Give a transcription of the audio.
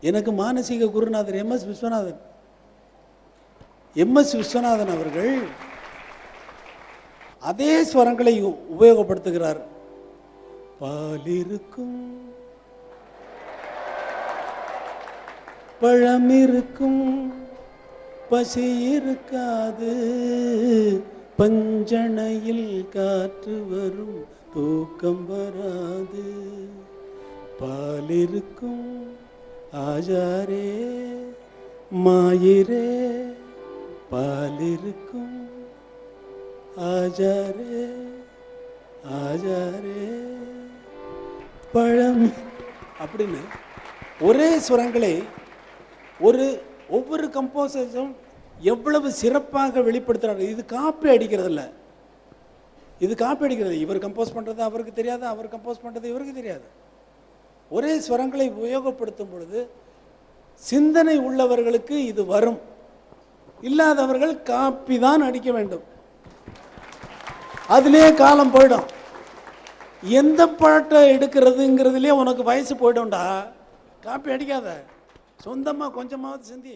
எனக்கு மானசீக குருநாதர் எம்எஸ் விஸ்வநாதன். எம்எஸ் விஸ்வநாதன் அவர்கள் அதே ஸ்வரங்களை உபயோகப்படுத்துகிறார். பால் இருக்கும், பழம் இருக்கும், பசி இருக்காது, பஞ்சணையில் காற்று வரும், தூக்கம் வராது. பால் இருக்கும் ஆஜாரே மாயிரே, பால் இருக்கும் ஆஜாரே ஆஜாரே பழம் அப்படின்னு ஒரே சுரங்களை ஒவ்வொரு கம்போசரும் எவ்வளவு சிறப்பாக வெளிப்படுத்துறாரு. இது காப்பி அடிக்கிறது இல்லை, இது காப்பி அடிக்கிறது. இவர் கம்போஸ் பண்ணுறது அவருக்கு தெரியாது, அவர் கம்போஸ் பண்ணுறது இவருக்கு தெரியாது. ஒரே ஸ்வரங்களை உபயோகப்படுத்தும் பொழுது சிந்தனை உள்ளவர்களுக்கு இது வரும், இல்லாதவர்கள் காப்பி தான் அடிக்க வேண்டும். அதுலேயே காலம் போயிடும். எந்த பாட்டை எடுக்கிறதுங்கிறதுலே உனக்கு வயசு போய்டும்டா. காப்பி அடிக்காத, சொந்தமாக கொஞ்சமாவது சிந்தி.